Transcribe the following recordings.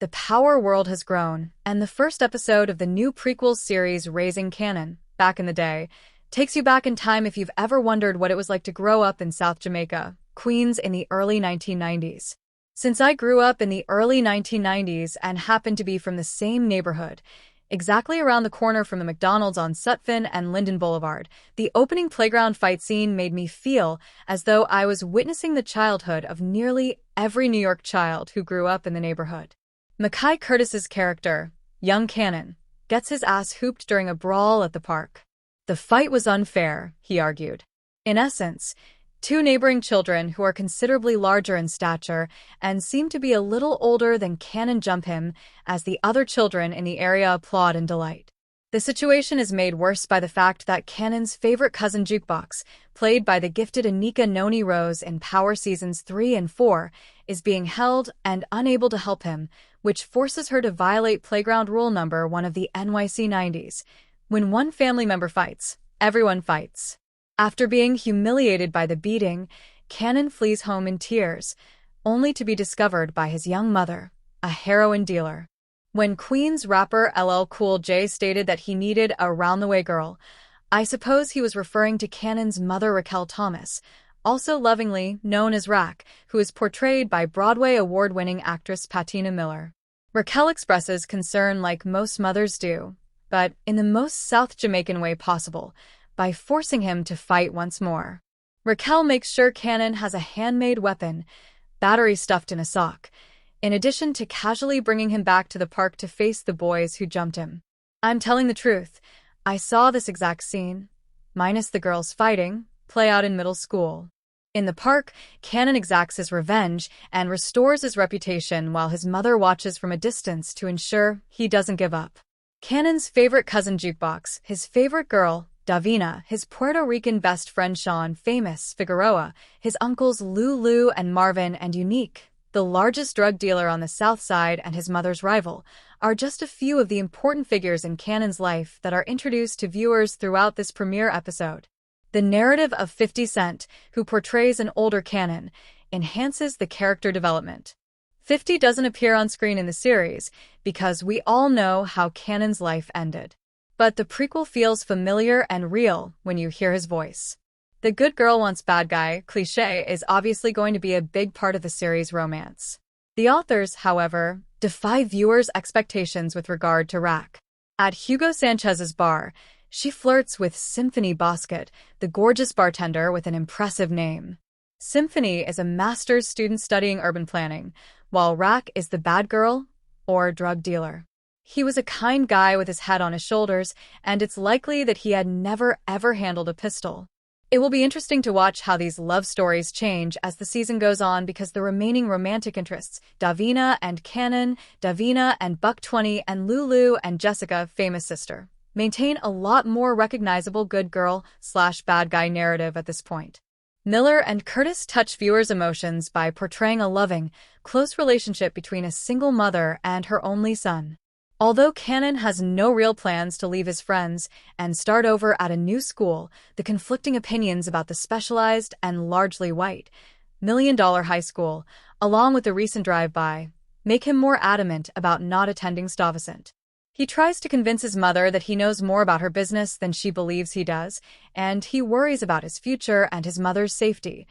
the power world has grown, and the first episode of the new prequel series Raising Kanan, back in the day, takes you back in time if you've ever wondered what it was like to grow up in South Jamaica, Queens in the early 1990s. Since I grew up in the early 1990s and happened to be from the same neighborhood, exactly around the corner from the McDonald's on Sutphin and Linden Blvd, the opening playground fight scene made me feel as though I was witnessing the childhood of nearly every New York child who grew up in the neighborhood. Mekai Curtis's character, young Kanan, gets his ass hooped during a brawl at the park. The fight was unfair, he argued. In essence, two neighboring children who are considerably larger in stature and seem to be a little older than Kanan jump him as the other children in the area applaud in delight. The situation is made worse by the fact that Kanan's favorite cousin Jukebox, played by the gifted Anika Noni Rose in Power Seasons 3 and 4, is being held and unable to help him, which forces her to violate playground rule number 1 of the NYC 90s. When one family member fights, everyone fights. After being humiliated by the beating, Kanan flees home in tears, only to be discovered by his young mother, a heroin dealer. When Queens rapper LL Cool J stated that he needed a round-the-way girl, I suppose he was referring to Kanan's mother Raquel Thomas, also lovingly known as Rack, who is portrayed by Broadway award-winning actress Patina Miller. Raquel expresses concern like most mothers do, but in the most South Jamaican way possible, by forcing him to fight once more. Raquel makes sure Kanan has a handmade weapon, battery stuffed in a sock, in addition to casually bringing him back to the park to face the boys who jumped him. I'm telling the truth, I saw this exact scene, minus the girls fighting, play out in middle school. In the park, Kanan exacts his revenge and restores his reputation while his mother watches from a distance to ensure he doesn't give up. Kanan's favorite cousin Jukebox, his favorite girl, Davina, his Puerto Rican best friend Sean, famous Figueroa, his uncles Lulu and Marvin, and Unique, the largest drug dealer on the South Side and his mother's rival, are just a few of the important figures in Kanan's life that are introduced to viewers throughout this premiere episode. The narrative of 50 Cent, who portrays an older Kanan, enhances the character development. 50 doesn't appear on screen in the series because we all know how Kanan's life ended. But the prequel feels familiar and real when you hear his voice. The good girl wants bad guy cliché is obviously going to be a big part of the series' romance. The authors, however, defy viewers' expectations with regard to Rack. At Hugo Sanchez's bar, she flirts with Symphony Bosquet, the gorgeous bartender with an impressive name. Symphony is a master's student studying urban planning, while Rack is the bad girl or drug dealer. He was a kind guy with his head on his shoulders, and it's likely that he had never ever handled a pistol. It will be interesting to watch how these love stories change as the season goes on because the remaining romantic interests, Davina and Kanan, Davina and Buck 20 and Lulu and Jessica, famous sister, maintain a lot more recognizable good girl/bad guy narrative at this point. Miller and Curtis touch viewers' emotions by portraying a loving, close relationship between a single mother and her only son. Although Kanan has no real plans to leave his friends and start over at a new school, the conflicting opinions about the specialized and largely white $1 million high school, along with the recent drive-by, make him more adamant about not attending Stuyvesant. He tries to convince his mother that he knows more about her business than she believes he does, and he worries about his future and his mother's safety.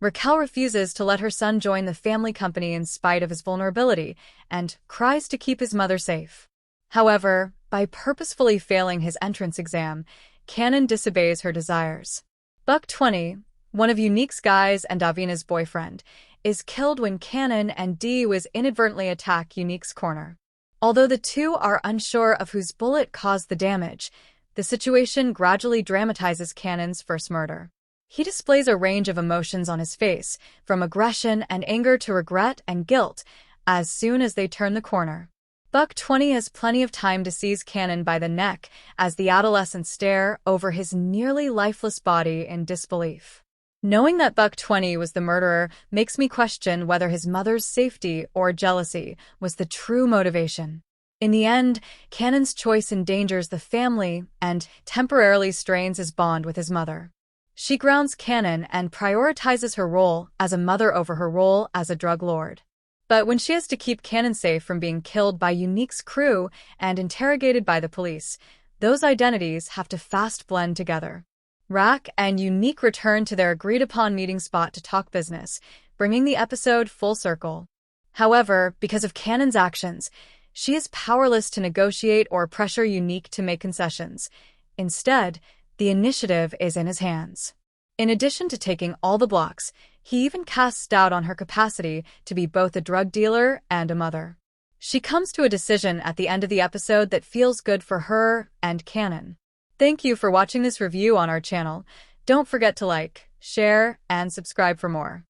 Raquel refuses to let her son join the family company in spite of his vulnerability and cries to keep his mother safe. However, by purposefully failing his entrance exam, Kanan disobeys her desires. Buck 20, one of Unique's guys and Davina's boyfriend, is killed when Kanan and Dee inadvertently attack Unique's corner. Although the two are unsure of whose bullet caused the damage, the situation gradually dramatizes Kanan's first murder. He displays a range of emotions on his face, from aggression and anger to regret and guilt, as soon as they turn the corner. Buck 20 has plenty of time to seize Kanan by the neck as the adolescents stare over his nearly lifeless body in disbelief. Knowing that Buck 20 was the murderer makes me question whether his mother's safety or jealousy was the true motivation. In the end, Kanan's choice endangers the family and temporarily strains his bond with his mother. She grounds Kanan and prioritizes her role as a mother over her role as a drug lord. But when she has to keep Kanan safe from being killed by Unique's crew and interrogated by the police, those identities have to fast blend together. Rack and Unique return to their agreed-upon meeting spot to talk business, bringing the episode full circle. However, because of Kanan's actions, she is powerless to negotiate or pressure Unique to make concessions. Instead, the initiative is in his hands. In addition to taking all the blocks, he even casts doubt on her capacity to be both a drug dealer and a mother. She comes to a decision at the end of the episode that feels good for her and Kanan. Thank you for watching this review on our channel. Don't forget to like, share, and subscribe for more.